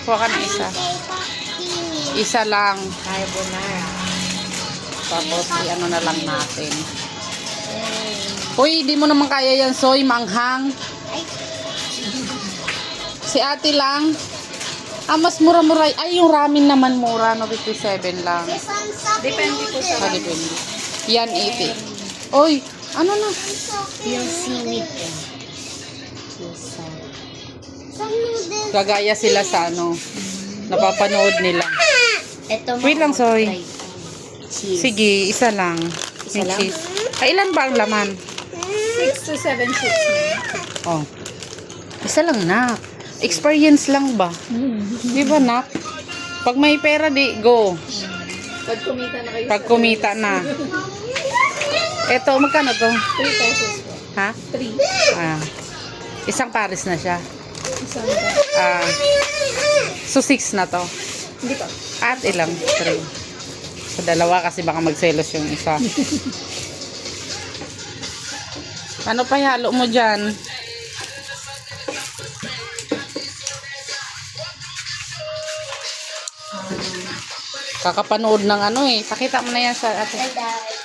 Kuha ka na isa. Isa lang. Carbonara. Tapos, i-ano na lang natin. Uy, di mo naman kaya yan, soy, manghang. Si ate lang. Mas mura-mura. Ay, yung ramen naman mura, no? 57 lang. Depende po sa Depende. Yan, 80. Uy, ano na? yung seaweed eh. Gagaya sila sa ano. Napapanood nila. Ito Wait lang, Soy. Cheese. Sige, isa lang. Isa Yung lang? cheese. Ay, ilan ba ang laman? 6 to 7 chips. Oh. Isa lang na. Experience lang ba? Di ba, nak? Pag may pera, di, go. Pag kumita na kayo Pag kumita na. Eto, magkano to? 3 pesos po. Ha? 3. Isang pares na siya. Isang So, 6 na to. Hindi pa. At ilang? 3. Sa dalawa kasi baka magselos yung isa. Ano pa halo mo dyan? Kakapanood ng ano eh. Pakita mo na yan sa ate. Bye, guys.